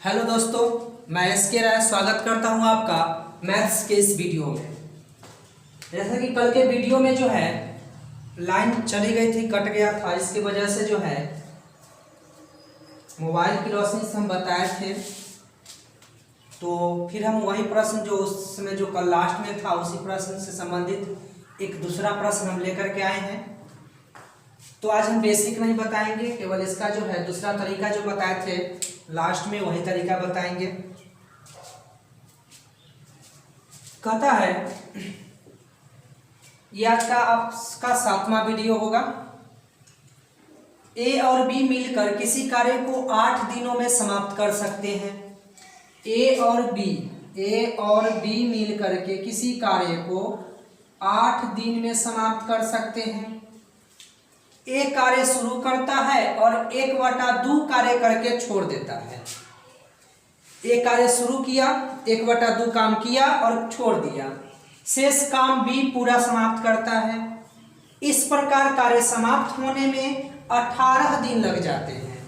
Hello दोस्तों, मैं SK राय स्वागत करता हूं आपका मैथ्स के इस वीडियो में। जैसा कि कल के वीडियो में जो है लाइन चली गई थी, कट गया था, इसकी वजह से जो है मोबाइल की रोशनी से हम बताए थे, तो फिर हम वही प्रश्न जो उसमें जो कल लास्ट में था उसी प्रश्न से संबंधित एक दूसरा प्रश्न हम लेकर के आए हैं। तो आज हम बेसिक नहीं बताएंगे, केवल इसका जो है दूसरा तरीका जो बताए थे लास्ट में वही तरीका बताएंगे। कहता है ये आज का आपका 7वां वीडियो होगा। ए और बी मिलकर किसी कार्य को 8 दिनों में समाप्त कर सकते हैं। ए और बी मिलकर के किसी कार्य को 8 दिन में समाप्त कर सकते हैं। ए कार्य शुरू करता है और 1/2 कार्य करके छोड़ देता है। ए कार्य शुरू किया, 1/2 काम किया और छोड़ दिया, शेष काम बी पूरा समाप्त करता है। इस प्रकार कार्य समाप्त होने में 18 दिन लग जाते हैं।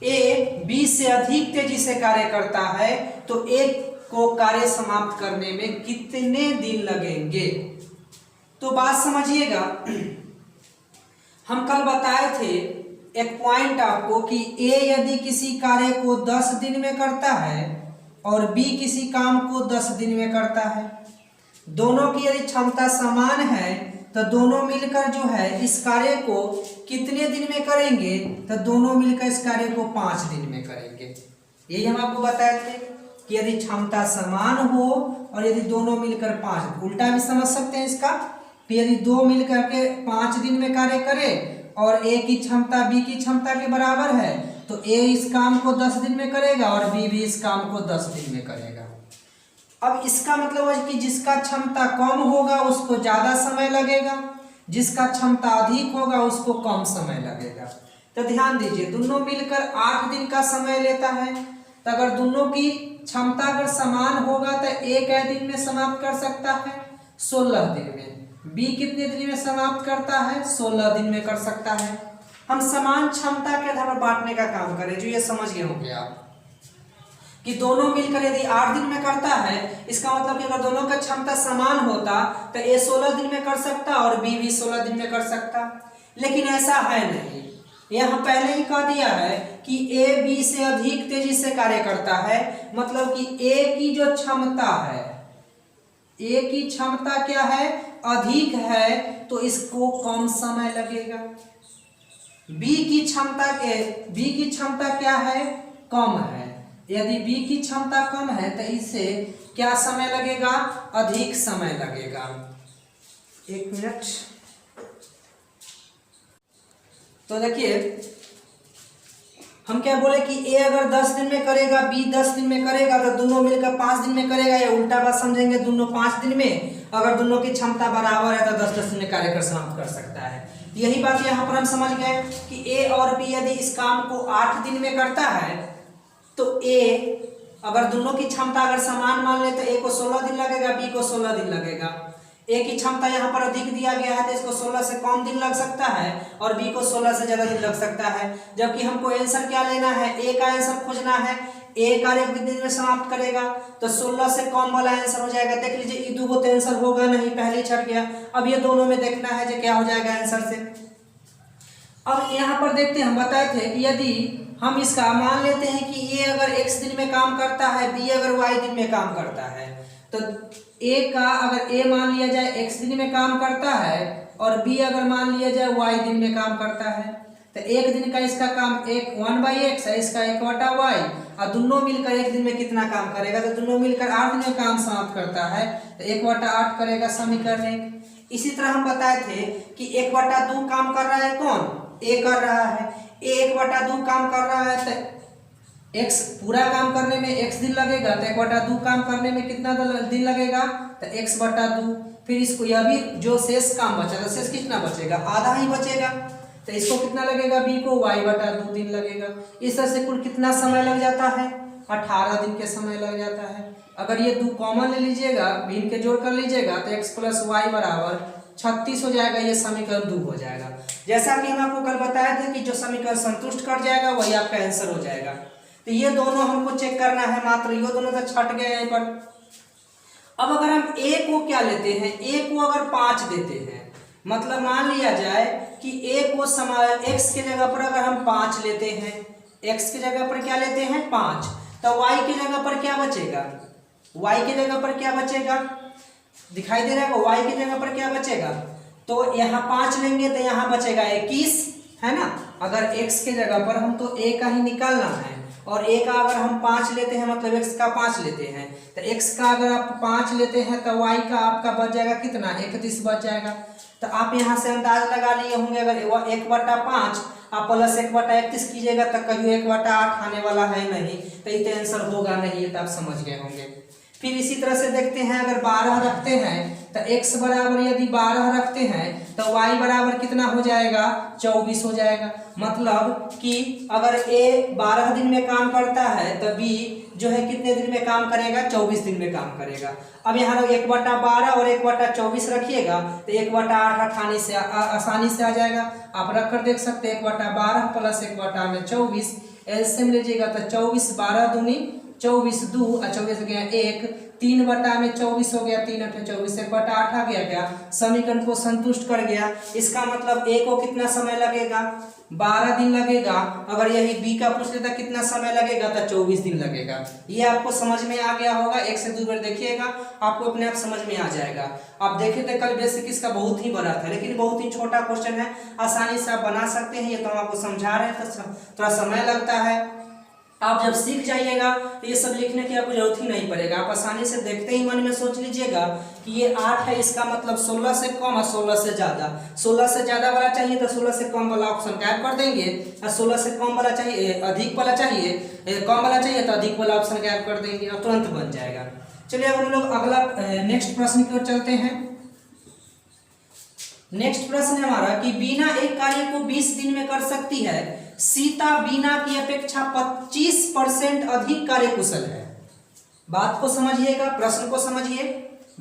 ए बी से अधिक तेजी से कार्य करता है तो ए को कार्य समाप्त करने में कितने दिन लगेंगे? तो बात समझिएगा, हम कल बताए थे एक पॉइंट आपको कि ए यदि किसी कार्य को 10 दिन में करता है और बी किसी काम को 10 दिन में करता है, दोनों की यदि क्षमता समान है तो दोनों मिलकर जो है इस कार्य को कितने दिन में करेंगे? तो दोनों मिलकर इस कार्य को 5 दिन में करेंगे। यही हम आपको बताए थे कि यदि क्षमता समान हो और यदि दोनों मिलकर 5, उल्टा भी समझ सकते हैं इसका कि यदि 2 मिलकर के 5 दिन में कार्य करे और ए की क्षमता बी की क्षमता के बराबर है तो ए इस काम को 10 दिन में करेगा और बी भी इस काम को 10 दिन में करेगा। अब इसका मतलब है कि जिसका क्षमता कम होगा उसको ज्यादा समय लगेगा, जिसका क्षमता अधिक होगा उसको कम समय लगेगा। तो ध्यान दीजिए, दोनों मिलकर 8 दिन का समय लेता है, तो अगर दोनों की क्षमता अगर समान होगा तो ए कै दिन में समाप्त कर सकता है? 16 दिन में। बी कितने दिन में समाप्त करता है? 16 दिन में कर सकता है। हम समान क्षमता के आधार पर बांटने का काम करें, जो ये समझ गए होंगे आप कि दोनों मिलकर यदि 8 दिन में करता है, इसका मतलब कि अगर दोनों का क्षमता समान होता तो ए 16 दिन में कर सकता और बी भी 16 दिन में कर सकता, लेकिन ऐसा है नहीं। यहाँ पहले ही कह दिया है कि ए बी से अधिक तेजी से कार्य करता है, मतलब कि ए की जो क्षमता है, ए की क्षमता क्या है? अधिक है, तो इसको कम समय लगेगा। बी की क्षमता क्या है? कम है। यदि बी की क्षमता कम है तो इससे क्या समय लगेगा? अधिक समय लगेगा। 1 मिनट। तो देखिए, हम क्या बोले कि ए अगर 10 दिन में करेगा, बी 10 दिन में करेगा, तो दोनों मिलकर 5 दिन में करेगा, या उल्टा बात समझेंगे, दोनों 5 दिन में, अगर दोनों की क्षमता बराबर है तो 10-10 दिन में कार्य कर समाप्त कर सकता है। यही बात यहाँ पर हम समझ गए कि ए और बी यदि इस काम को 8 दिन में करता है तो ए अगर दोनों की क्षमता अगर समान मान ले तो ए को 16 दिन लगेगा, बी को 16 दिन लगेगा। ए की क्षमता यहाँ पर अधिक दिया गया है तो इसको 16 से कम दिन लग सकता है और बी को 16 से ज्यादा दिन लग सकता है। जबकि हमको आंसर क्या लेना है? ए का आंसर खोजना है। ए कार्य कितने दिन में समाप्त करेगा? तो 16 से कम वाला आंसर हो जाएगा। देख लीजिए, ये दो तो आंसर होगा नहीं, पहले ही छट गया। अब ये दोनों में देखना है जो क्या हो जाएगा आंसर से। अब यहाँ पर देखते हैं, हम बताए थे कि यदि हम इसका मान लेते हैं कि ए अगर x दिन में काम करता है, बी अगर y दिन में काम करता है, तो ए का अगर ए मान लिया जाए x दिन में काम करता है और बी अगर मान लिया जाए y दिन में काम करता है, तो एक दिन का इसका काम 1/x है, इसका 1/y, और दोनों मिलकर एक दिन में कितना काम करेगा? तो दोनों मिलकर 8 दिन में काम समाप्त करता है, तो 1/8 करेगा समीकरण 1। इसी तरह हम बताए थे कि 1/2 काम कर रहा है, कौन? ए कर रहा है। ए 1/2 काम कर रहा है तो x पूरा काम करने में x दिन लगेगा, तो 1/2 काम करने में कितना दिन लगेगा? तो x/2। फिर इसको यह भी जो शेष काम बचा, तो शेष कितना बचेगा? आधा ही बचेगा, तो इसको कितना लगेगा? b को y/2 दिन लगेगा। इस तरह से कुल कितना समय लग जाता है? 18 दिन के समय लग जाता है। अगर ये 2 कॉमन ले लीजिएगा, भिन्न के जोड़ कर लीजिएगा तो x + y = 36 हो जाएगा। ये समीकरण 2 हो जाएगा। जैसा कि हम आपको कल बताए थे कि जो समीकरण संतुष्ट कर जाएगा वही आपका आंसर हो जाएगा। तो ये दोनों हमको चेक करना है, मात्र ये दोनों तो छट गए यहीं पर। अब अगर हम a को क्या लेते हैं, a को अगर 5 देते हैं, मतलब मान लिया जाए कि a को x के जगह पर अगर हम 5 लेते हैं, x की जगह पर क्या लेते हैं 5, तो y की जगह पर क्या बचेगा, y की जगह पर क्या बचेगा, दिखाई दे रहा है, y की जगह पर क्या बचेगा, तो यहाँ 5 लेंगे तो यहाँ बचेगा 21, है ना। अगर x के जगह पर हम तो a का ही निकालना है, और a का अगर हम 5 लेते हैं मतलब x का 5 लेते हैं, तो x का अगर आप 5 लेते हैं तो y का आपका बच जाएगा कितना, 31 बच जाएगा। तो आप यहाँ से अंदाज लगा लिए होंगे, अगर 1/5 आप प्लस 1/31 कीजिएगा तो कहीं 1/8 आने वाला है नहीं, तो ये तो आंसर होगा नहीं, तो आप समझ गए होंगे। फिर इसी तरह से देखते हैं, अगर 12 रखते हैं तो x बराबर यदि 12 रखते हैं तो y बराबर कितना हो जाएगा, 24 हो जाएगा। मतलब कि अगर a 12 दिन में काम करता है तो b जो है कितने दिन में काम करेगा, 24 दिन में काम करेगा। अब यहाँ लोग 1/12 और 1/24 रखिएगा तो 1/8 आसानी से आ जाएगा। आप रख कर देख सकते हैं, 1/12 प्लस 1/24 एलसीएम लीजिएगा तो 24, 12 दूनी 24, 2 और 24 हो गया 1, 3/24 हो गया, 3 8 24, 1/8 आ गया, क्या समीकरण को संतुष्ट कर गया। इसका मतलब a को कितना समय लगेगा, 12 दिन लगेगा। अगर यही b का पूछ लेता कितना समय लगेगा तो 24 दिन लगेगा। ये आपको समझ में आ गया होगा, एक से दो बार देखिएगा आपको अपने आप समझ में आ जाएगा। आप देखे थे कल बेसिक इसका बहुत ही बड़ा था, लेकिन बहुत ही छोटा क्वेश्चन है, आसानी से आप बना सकते हैं। ये तो हम आपको समझा रहे हैं तो थोड़ा समय लगता है। आप जब सीख जाइएगा तो ये सब लिखने की आपको जरूरत ही नहीं पड़ेगा, आप आसानी से देखते ही मन में सोच लीजिएगा कि ये 8 है, इसका मतलब 16 से कम और 16 से ज़्यादा। 16 से ज़्यादा वाला चाहिए तो 16 से कम वाला ऑप्शन गायब कर देंगे, और 16 से कम वाला चाहिए, अधिक वाला चाहिए, कम वाला चाहिए तो अधिक वाला ऑप्शन गायब कर देंगे और तुरंत बन जाएगा। चलिए अब हम लोग अगला नेक्स्ट प्रश्न की ओर चलते हैं। नेक्स्ट प्रश्न है हमारा कि बीना एक कार्य को 20 दिन में कर सकती है, सीता बीना की अपेक्षा 25% अधिक कार्यकुशल है। बात को समझिएगा, प्रश्न को समझिए।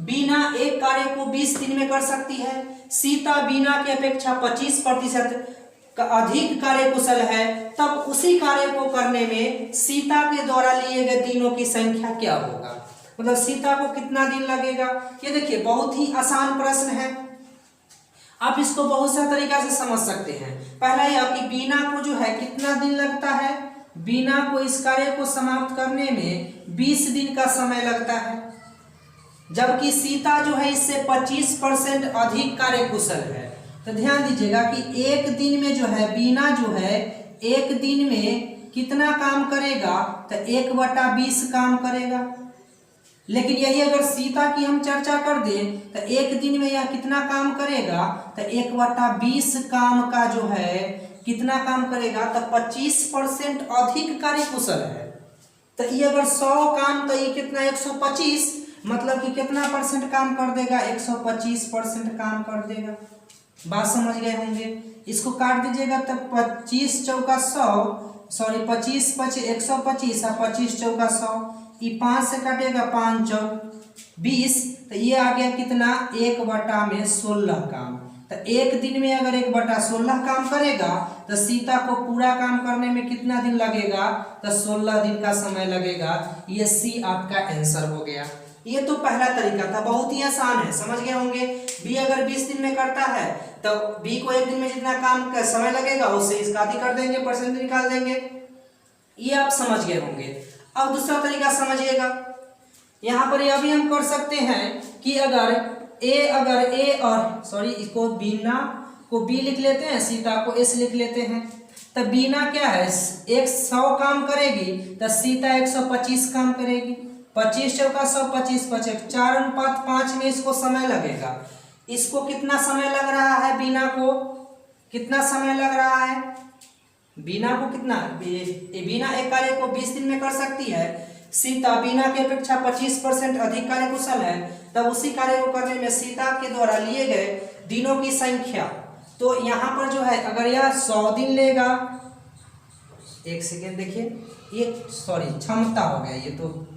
बीना एक कार्य को 20 दिन में कर सकती है, सीता बीना की अपेक्षा 25% अधिक कार्यकुशल है, तब उसी कार्य को करने में सीता के द्वारा लिए गए दिनों की संख्या क्या होगा। मतलब सीता को कितना दिन लगेगा। ये देखिए बहुत ही आसान प्रश्न है, आप इसको बहुत सा तरीका से समझ सकते हैं। पहला यह कि बीना को जो है कितना दिन लगता है, बीना को इस कार्य को समाप्त करने में 20 दिन का समय लगता है, जबकि सीता जो है इससे 25% अधिक कार्यकुशल है। तो ध्यान दीजिएगा कि एक दिन में जो है बीना जो है एक दिन में कितना काम करेगा, तो 1/20 काम करेगा। लेकिन यही अगर सीता की हम चर्चा कर दें तो एक दिन में यह कितना काम करेगा, तो 1/20 काम का जो है कितना काम करेगा, तो 25% अधिक कार्यकुशल है। तो ये अगर 100 काम तो ये कितना 125, मतलब कि कितना परसेंट काम कर देगा, 125% काम कर देगा। बात समझ गए होंगे। इसको काट दीजिएगा तो 25 चौका 100, सॉरी 25 125 और 25 चौका 100, ये 5 से काटेगा 5 चौक 20, तो ये आ गया कितना 1/16 काम। तो एक दिन में अगर 1/16 काम करेगा तो सीता को पूरा काम करने में कितना दिन लगेगा, तो 16 दिन का समय लगेगा। ये सी आपका आंसर हो गया। ये तो पहला तरीका था, बहुत ही आसान है, समझ गए होंगे। बी अगर 20 दिन में करता है तो बी को एक दिन में जितना काम का समय लगेगा उससे इसका आधी कर देंगे, परसेंट निकाल देंगे। ये आप समझ गए होंगे। अब दूसरा तरीका समझिएगा, यहाँ पर यह भी हम कर सकते हैं कि अगर ए और सॉरी इसको बीना को बी लिख लेते हैं, सीता को एस लिख लेते हैं। तो बीना क्या है, 100 काम करेगी तो सीता 125 काम करेगी। 25 चौका 100, 25 25 4:5 में इसको समय लगेगा। इसको कितना समय लग रहा है, बीना को कितना समय लग रहा है, बीना को कितना, बीना एक कार्य को 20 दिन में कर सकती है, सीता बीना की अपेक्षा 25% अधिक कार्यकुशल है, तब उसी कार्य को करने में सीता के द्वारा लिए गए दिनों की संख्या। तो यहाँ पर जो है अगर यह 100 दिन लेगा, एक सेकेंड देखिए, ये सॉरी क्षमता हो गया, ये तो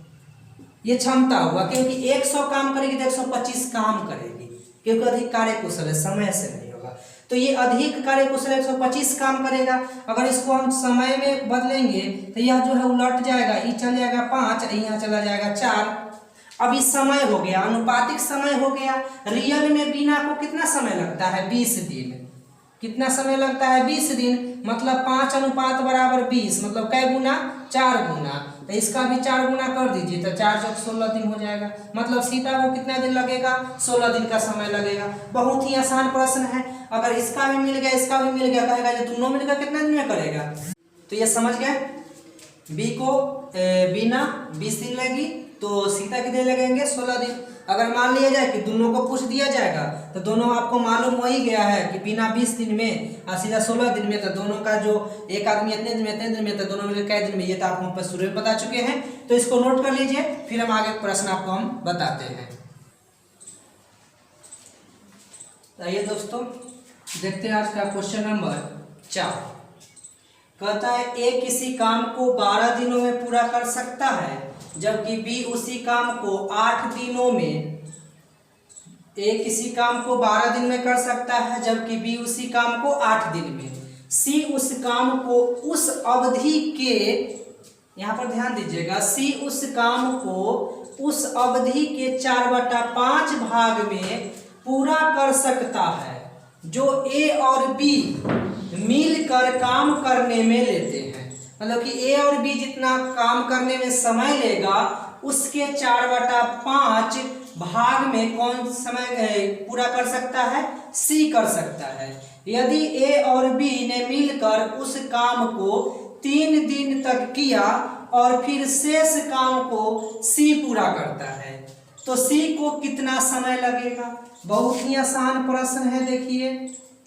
ये क्षमता हुआ, क्योंकि 100 काम करेगी तो 125 काम करेगी, क्योंकि अधिक कार्यकुशल है, समय से नहीं होगा। तो ये अधिक कार्य कुशल 125 काम करेगा। अगर इसको हम समय में बदलेंगे तो यह जो है उलट जाएगा, ये चल जाएगा 5, यहाँ चला जाएगा 4। अब इस समय हो गया, अनुपातिक समय हो गया। रियल में बीना को कितना समय लगता है? 20 दिन। कितना समय लगता है? 20 दिन। मतलब 5 अनुपात बराबर 20, मतलब कै गुना? 4 गुना। तो इसका भी 4 गुना कर दीजिए, तो 4 चौक 16 दिन हो जाएगा। मतलब सीता को कितना दिन लगेगा? 16 दिन का समय लगेगा। बहुत ही आसान प्रश्न है। अगर इसका भी मिल गया, इसका भी मिल गया, कहेगा जो दोनों मिलकर कितना दिन में करेगा? तो ये समझ गए। बी को बीना 20 दिन लगी, तो सीता कितने लगेंगे? 16 दिन। अगर मान लिया जाए कि दोनों को पूछ दिया जाएगा तो दोनों आपको मालूम हो ही गया है कि बिना 20 दिन में और सीधा 16 दिन में, तो दोनों का जो एक आदमी इतने दिन में, इतने दिन में, तो दोनों मिलकर कै दिन में, ये तो आपको शुरू में बता चुके हैं। तो इसको नोट कर लीजिए, फिर हम आगे प्रश्न आपको हम बताते हैं। आइए दोस्तों देखते हैं आज का क्वेश्चन नंबर 4। कहता है ए किसी काम को 12 दिनों में पूरा कर सकता है, जबकि बी उसी काम को 8 दिनों में। ए किसी काम को 12 दिन में कर सकता है, जबकि बी उसी काम को 8 दिन में। सी उस काम को उस अवधि के, यहाँ पर ध्यान दीजिएगा, सी उस काम को उस अवधि के 4/5 भाग में पूरा कर सकता है जो ए और बी मिलकर काम करने में लेते हैं। मतलब कि ए और बी जितना काम करने में समय लेगा उसके 4/5 भाग में कौन समय पूरा कर सकता है? सी कर सकता है। यदि ए और बी ने मिलकर उस काम को 3 दिन तक किया और फिर शेष काम को सी पूरा करता है, तो सी को कितना समय लगेगा? बहुत ही आसान प्रश्न है। देखिए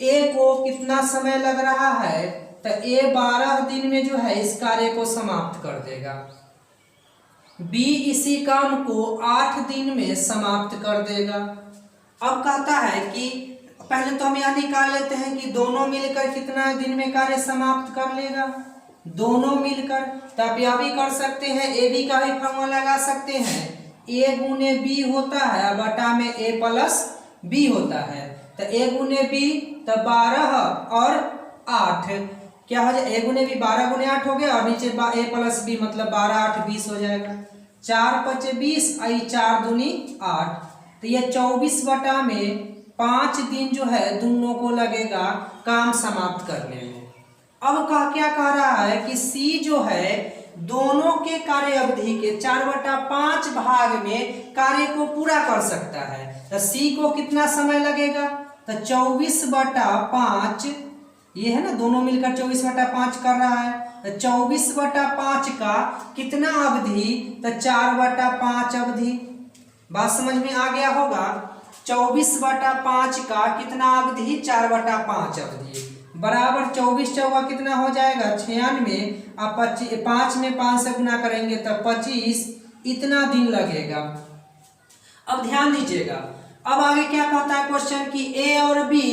ए को कितना समय लग रहा है, तो ए 12 दिन में जो है इस कार्य को समाप्त कर देगा। बी इसी काम को 8 दिन में समाप्त कर देगा। अब कहता है कि पहले तो हम यह निकाल लेते हैं कि दोनों मिलकर कितना दिन में कार्य समाप्त कर लेगा। दोनों मिलकर, तो आप यह भी कर सकते हैं, ए बी का भी फॉर्मूला लगा सकते हैं। ए गुने बी होता है बटा में ए प्लस बी होता है, तो ए गुने बी तो 12 और 8 क्या हो जाए? ए गुने बी 12 गुने 8 हो गया, और नीचे ए प्लस बी, मतलब 12 8 20 हो जाएगा। 4 5 20, आई 4 दूनी 8, तो ये 24 बटा में 5 दिन जो है दोनों को लगेगा काम समाप्त करने में। अब क्या कह रहा है कि सी जो है दोनों के कार्य अवधि के 4/5 भाग में कार्य को पूरा कर सकता है। तो सी को कितना समय लगेगा? तो 24/5, ये है ना, दोनों मिलकर 24/5 कर रहा है। तो 24/5 का कितना अवधि? तो 4/5 अवधि। बात समझ में आ गया होगा। 24/5 का कितना अवधि? 4/5 अवधि बराबर 24 चौका कितना हो जाएगा? 96। आप 5 में 5 से गुना करेंगे तो 25, इतना दिन लगेगा। अब ध्यान दीजिएगा, अब आगे क्या कहता है क्वेश्चन कि ए और बी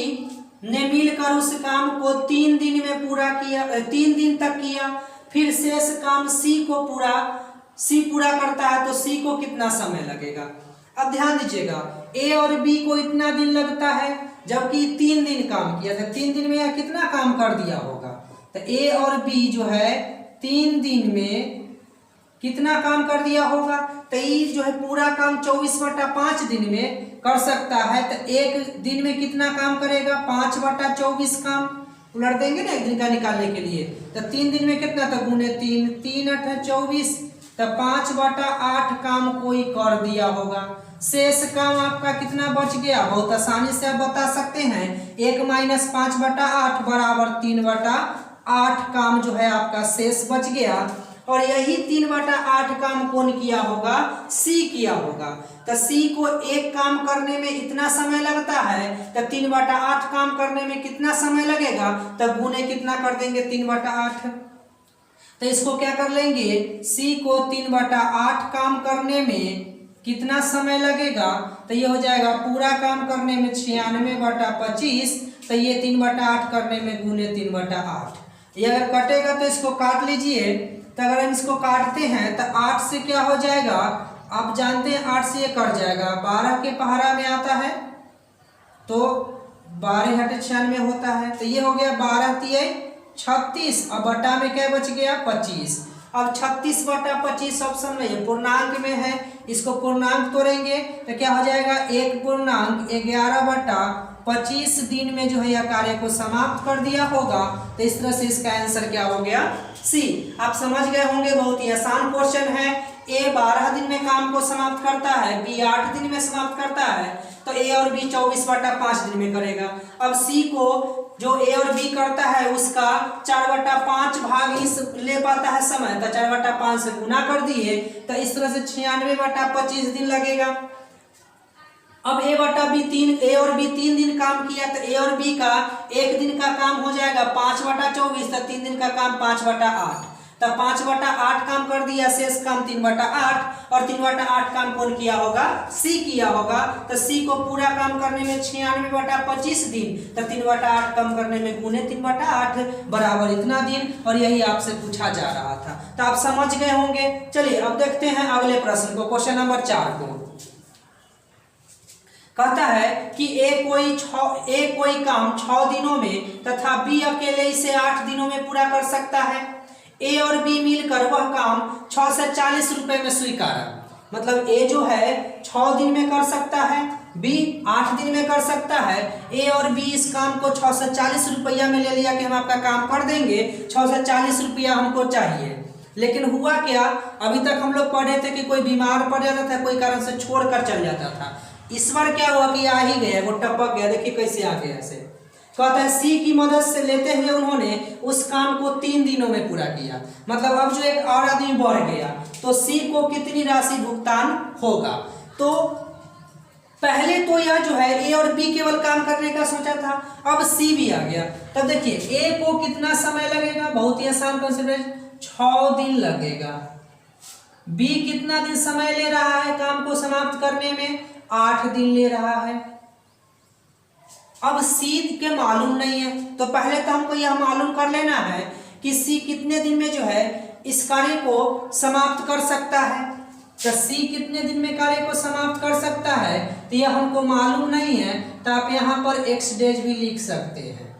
ने मिलकर उस काम को 3 दिन में पूरा किया, 3 दिन तक किया, फिर शेष काम सी पूरा करता है, तो सी को कितना समय लगेगा? अब ध्यान दीजिएगा, ए और बी को इतना दिन लगता है, जबकि 3 दिन काम किया था। 3 दिन में यह कितना काम कर दिया होगा? तो ए और बी जो है 3 दिन में कितना काम कर दिया होगा? तो ये जो है पूरा काम 24/5 दिन में कर सकता है, तो एक दिन में कितना काम करेगा? 5/24 काम। उलट देंगे ना एक दिन का निकालने के लिए, तो 3 दिन में कितना? तो गुने 3, 3 8 24, तो 5/8 काम कोई कर दिया होगा। शेष काम आपका कितना बच गया? बहुत आसानी से आप बता सकते हैं, 1 - 5/8 बराबर 3/8 काम जो है आपका शेष बच गया। और यही 3/8 काम कौन किया होगा? सी किया होगा। तो सी को एक काम करने में इतना समय लगता है, तो 3/8 काम करने में कितना समय लगेगा? तो गुने कितना कर देंगे? 3/8। तो इसको क्या कर लेंगे? सी को 3/8 काम करने में कितना समय लगेगा? तो ये हो जाएगा पूरा काम करने में 96/25, तो ये 3/8 करने में गुने 3/8। ये अगर कटेगा तो इसको काट लीजिए। तो अगर हम इसको काटते हैं तो 8 से क्या हो जाएगा? आप जानते हैं 8 से ये कट जाएगा। 12 के पहाड़ा में आता है तो 12 हटे 96 होता है। तो ये हो गया 12 तिये 36 और बटा में क्या बच गया 25। अब 36 बटा 25 ऑप्शन में है, पूर्णांक में है, इसको पूर्णांक तोड़ेंगे तो क्या हो जाएगा 1.11 बटा 25 दिन में जो है यह कार्य को समाप्त कर दिया होगा। तो इस तरह से इसका आंसर क्या हो गया सी। आप समझ गए होंगे, बहुत ही आसान क्वेश्चन है। ए 12 दिन में काम को समाप्त करता है, बी 8 दिन में समाप्त करता है, तो ए और बी 24 बटा 5 दिन में करेगा। अब सी को जो ए और बी करता है उसका 4 बटा 5 भाग इस ले पाता है समय, तो 4 बटा 5 से गुना कर दिए, तो इस तरह से 96 बटा 25 दिन लगेगा। अब ए बटा बी 3, ए और बी 3 दिन काम किया, तो ए और बी का 1 दिन का काम हो जाएगा 5 बटा 24, तो 3 दिन का काम 5 बटा 8, तो 5 बटा 8 काम कर दिया, शेष काम 3 बटा 8, और 3 बटा 8 काम कौन किया होगा सी किया होगा। तो सी को पूरा काम करने में 96 बटा 25 दिन, तो 3 बटा 8 काम करने में गुने 3 बटा 8 बराबर इतना दिन, और यही आपसे पूछा जा रहा था। तो आप समझ गए होंगे। चलिए अब देखते हैं अगले प्रश्न को, क्वेश्चन नंबर 4 को। कहता है कि ए कोई काम 6 दिनों में तथा बी अकेले इसे 8 दिनों में पूरा कर सकता है। ए और बी मिलकर वह काम 6 से 40 रुपए में स्वीकारा। मतलब ए जो है 6 दिन में कर सकता है, बी 8 दिन में कर सकता है। ए और बी इस काम को 6 से 40 रुपया में ले लिया कि हम आपका काम कर देंगे, 6 से 40 रुपया हमको चाहिए। लेकिन हुआ क्या, अभी तक हम लोग पढ़े थे कि कोई बीमार पड़ जाता था, कोई कारण से छोड़कर चल जाता था। इस बार क्या हुआ कि आ ही गया, वो टपक गया। देखिए कैसे आ गया ऐसे। कहता है सी की मदद से लेते हुए उन्होंने उस काम को 3 दिनों में पूरा किया। मतलब अब जो एक और आदमी बढ़ गया तो सी को कितनी राशि भुगतान होगा। तो पहले तो यह जो है ए और बी केवल काम करने का सोचा था, अब सी भी आ गया। तब देखिए ए को कितना समय लगेगा, बहुत ही आसान कॉन्सेप्ट है, 6 दिन लगेगा। बी कितना दिन समय ले रहा है काम को समाप्त करने में, 8 दिन ले रहा है। अब सी के मालूम नहीं है, तो पहले तो हमको यह मालूम कर लेना है कि सी कितने दिन में जो है इस कार्य को समाप्त कर सकता है। तो सी कितने दिन में कार्य को समाप्त कर सकता है, तो यह हमको मालूम नहीं है, तो आप यहाँ पर x डेज भी लिख सकते हैं।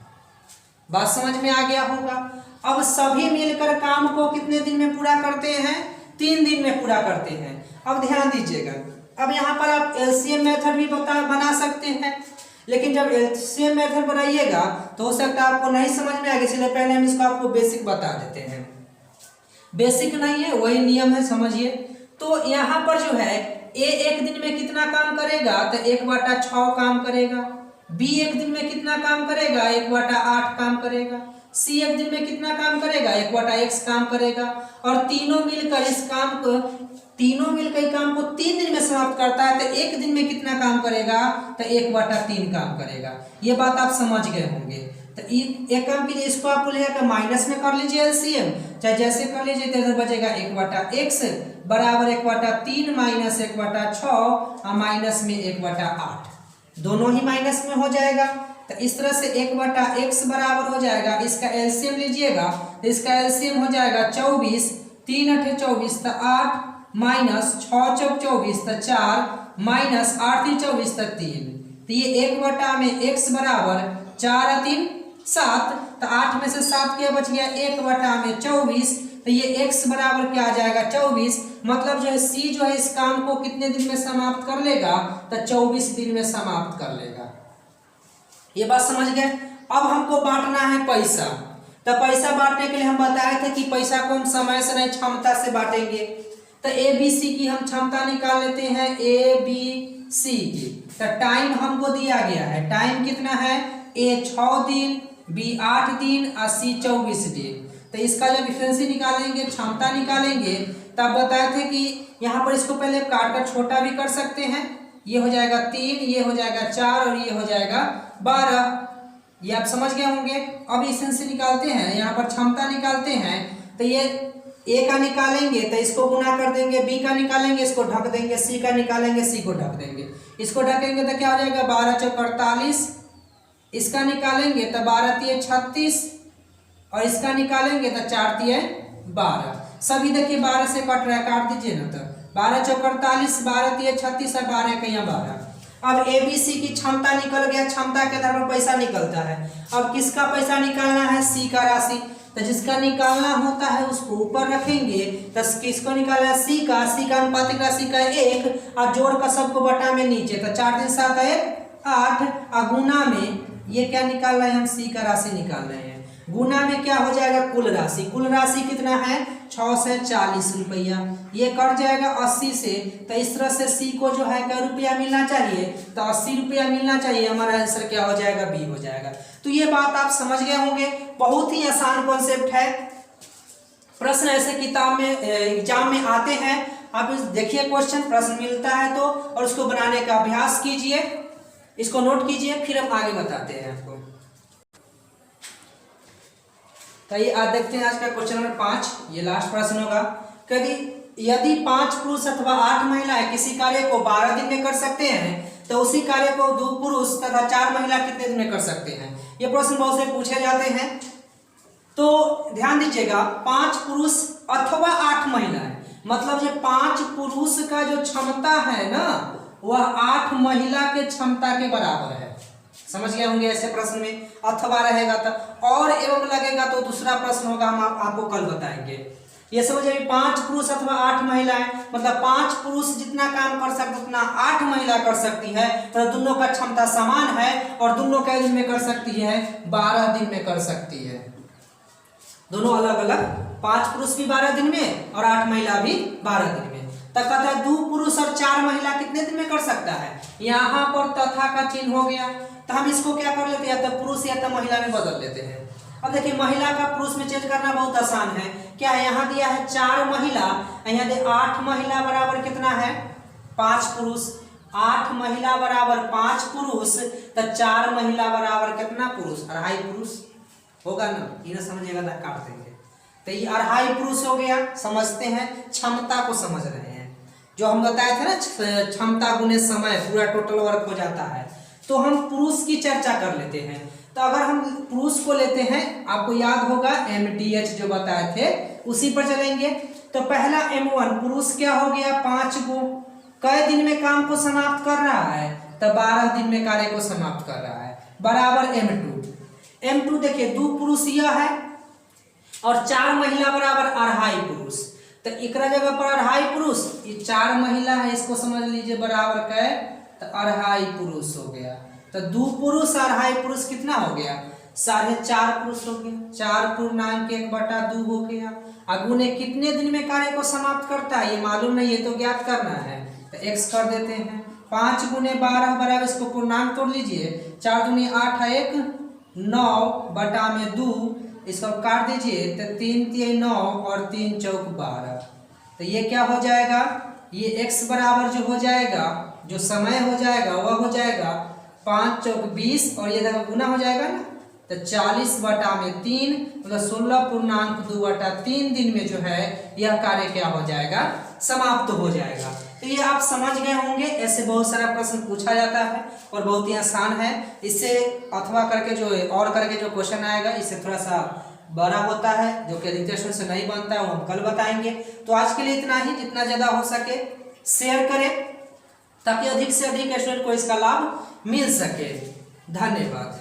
बात समझ में आ गया होगा। अब सभी मिलकर काम को कितने दिन में पूरा करते हैं, 3 दिन में पूरा करते हैं। अब ध्यान दीजिएगा, अब यहाँ पर आप एलसीएम मेथड भी बना सकते हैं, लेकिन जब एलसीएम मेथड बनाइएगा तो हो सकता है आपको नहीं समझ में आएगा, इसलिए पहले हम इसको आपको बेसिक बता देते हैं। बेसिक नहीं है, वही नियम है, समझिए। तो यहाँ पर जो है ए 1 दिन में कितना काम करेगा, तो 1 बटा 6 काम करेगा। बी 1 दिन में कितना काम करेगा, 1 बटा 8 काम करेगा। सी 1 दिन में कितना काम करेगा, 1 बटा x काम करेगा। और तीनों मिलकर इस काम को 3 दिन में समाप्त करता है, तो 1 दिन में कितना काम करेगा, तो 1 बटा 3 काम करेगा। ये बात आप समझ गए होंगे। तो एक काम कीजिए, इसको आप बोलिएगा माइनस में कर लीजिए एलसीएम, चाहे जैसे कर लीजिए, तो इधर बचेगा 1 बटा x बराबर 1 बटा 3 माइनस 1 बटा 6 और माइनस में 1 बटा 8, दोनों ही माइनस में हो जाएगा। तो इस तरह से 1 बटा x बराबर हो जाएगा, इसका एलसीएम लीजिएगा तो इसका एलसीएम हो जाएगा 24, 3 8 24 तो 8 माइनस 6 चौक 24 तो 4 माइनस 8 3 24 तो 3। तो ये 1 बटा में x बराबर 4 3 7, तो 8 में से 7 क्या बच गया, 1 बटा में 24, तो ये x बराबर क्या आ जाएगा 24। मतलब जो है सी जो है इस काम को कितने दिन में समाप्त कर लेगा, तो 24 दिन में समाप्त कर लेगा। ये बात समझ गए। अब हमको बांटना है पैसा, तो पैसा बांटने के लिए हम बताए थे कि पैसा को हम समय से नहीं क्षमता से बांटेंगे। तो ए बी सी की हम क्षमता निकाल लेते हैं, ए बी सी की। तो टाइम हमको दिया गया है, टाइम कितना है, ए 6 दिन, बी 8 दिन और सी 24 दिन। तो इसका जब इफिशिएंसी निकालेंगे, क्षमता निकालेंगे, तब बताए थे कि यहाँ पर इसको पहले काट कर छोटा भी कर सकते हैं। ये हो जाएगा 3, ये हो जाएगा 4 और ये हो जाएगा 12। ये आप समझ गए होंगे। अब इफिशिएंसी निकालते हैं, यहाँ पर क्षमता निकालते हैं। तो ये ए का निकालेंगे तो इसको गुना कर देंगे, बी का निकालेंगे इसको ढक देंगे, सी का निकालेंगे सी को ढक देंगे। इसको ढकेंगे तो क्या हो जाएगा 12 चौक 48, इसका निकालेंगे तो 12 तिये 36 और इसका निकालेंगे तो 4 तिये 12। सभी देखिए 12 से कट रहा है, काट दीजिए ना। तो 12 चौक 48, 12 तिये 36 और 12 का यहाँ 12। अब ABC की क्षमता निकल गया, क्षमता के आधार पर पैसा निकलता है। अब किसका पैसा निकालना है? C का राशि। तो जिसका निकालना होता है उसको ऊपर रखेंगे, तो किसको निकालना है? C का अनुपातिक राशि का 1 और जोड़ का सबको बटा में नीचे, तो 4 दिन 7 1 8 और गुना में ये क्या निकाल रहे हैं हम? C का राशि निकाल रहे हैं। गुना में क्या हो जाएगा? कुल राशि। कुल राशि कितना है? 640 रुपया। ये कट जाएगा 80 से, तो इस तरह से C को जो है क्या रुपया मिलना चाहिए? तो 80 रुपया मिलना चाहिए। हमारा आंसर क्या हो जाएगा? B हो जाएगा। तो ये बात आप समझ गए होंगे, बहुत ही आसान कॉन्सेप्ट है। प्रश्न ऐसे किताब में एग्जाम में आते हैं, आप देखिए क्वेश्चन प्रश्न मिलता है तो, और उसको बनाने का अभ्यास कीजिए, इसको नोट कीजिए, फिर हम आगे बताते हैं आपको। तो ये आज देखते हैं आज का क्वेश्चन नंबर 5, ये लास्ट प्रश्न होगा। यदि 5 पुरुष अथवा 8 महिलाएं किसी कार्य को 12 दिन में कर सकते हैं, तो उसी कार्य को 2 पुरुष तथा 4 महिला कितने दिन में कर सकते हैं? ये प्रश्न बहुत से पूछे जाते हैं, तो ध्यान दीजिएगा, 5 पुरुष अथवा 8 महिलाएं, मतलब जो 5 पुरुष का जो क्षमता है ना, वह 8 महिला के क्षमता के बराबर है। समझ गए होंगे ऐसे प्रश्न में अथवा रहेगा तो, और एवं लगेगा तो दूसरा प्रश्न होगा, हम आपको कल बताएंगे। ये समझिए 5 पुरुष अथवा 8 महिलाएं, मतलब 5 पुरुष जितना काम कर सकते उतना 8 महिला कर सकती है, तो दोनों का क्षमता समान है और दोनों कै दिन में कर सकती है? 12 दिन में कर सकती है। दोनों अलग अलग, 5 पुरुष भी 12 दिन में और 8 महिला भी 12 दिन में। तब कहता है 2 पुरुष और 4 महिला कितने दिन में कर सकता है? यहाँ पर तथा का चिन्ह हो गया, तो हम इसको क्या कर लेते हैं? या तो पुरुष या तो महिला में बदल लेते हैं। अब देखिए महिला का पुरुष में चेंज करना बहुत आसान है। क्या है? यहाँ दिया है 4 महिला, यहाँ दे 8 महिला बराबर कितना है? 5 पुरुष। 8 महिला बराबर 5 पुरुष, तो 4 महिला बराबर कितना पुरुष? 2.5 पुरुष होगा ना, ये समझिएगा, काट देंगे तो ये 2.5 पुरुष हो गया। समझते हैं, क्षमता को समझ रहे हैं, जो हम बताए थे ना, क्षमता गुने समय पूरा टोटल वर्क हो जाता है। तो हम पुरुष की चर्चा कर लेते हैं। तो अगर हम पुरुष को लेते हैं, आपको याद होगा MDH जो बताए थे, उसी पर चलेंगे। तो पहला M1 पुरुष क्या हो गया? 5 को कई दिन में काम को समाप्त कर रहा है? तो 12 दिन में कार्य को समाप्त कर रहा है, बराबर M2 देखिए 2 पुरुष यह है और 4 महिला बराबर 2.5 पुरुष। तो एक जगह पर 2.5 पुरुष, ये 4 महिला है, इसको समझ लीजिए बराबर कै? तो 2.5 पुरुष हो गया। तो 2 पुरुष 2.5 पुरुष कितना हो गया? 4.5 पुरुष हो गया। 4 पूर्णांक 1/2 हो गया। अगुने कितने दिन में कार्य को समाप्त करता है? ये मालूम नहीं, ये तो ज्ञात करना है, तो x कर देते हैं। 5 गुने 12 बराबर, इसको पूर्णांक तोड़ लीजिए, 4 दूनी 8 1 9 बटा में 2, इसको काट दीजिए, तो 3 3 9 और 3 चौक 12। तो ये क्या हो जाएगा? ये x बराबर जो हो जाएगा, जो समय हो जाएगा वह हो जाएगा 5 चौक 20, और ये देखो गुना हो जाएगा ना, तो 40 बटा में 3, मतलब 16.2/3 दिन में जो है यह कार्य क्या हो जाएगा? समाप्त हो जाएगा। तो ये आप समझ गए होंगे। ऐसे बहुत सारा प्रश्न पूछा जाता है और बहुत ही आसान है। इससे अथवा करके जो और करके जो क्वेश्चन आएगा, इससे थोड़ा सा बड़ा होता है, जो कि रिलेशन से नहीं बनता है, वो हम कल बताएंगे। तो आज के लिए इतना ही, जितना ज़्यादा हो सके शेयर करें, ताकि अधिक से अधिक स्टूडेंट को इसका लाभ मिल सके। धन्यवाद।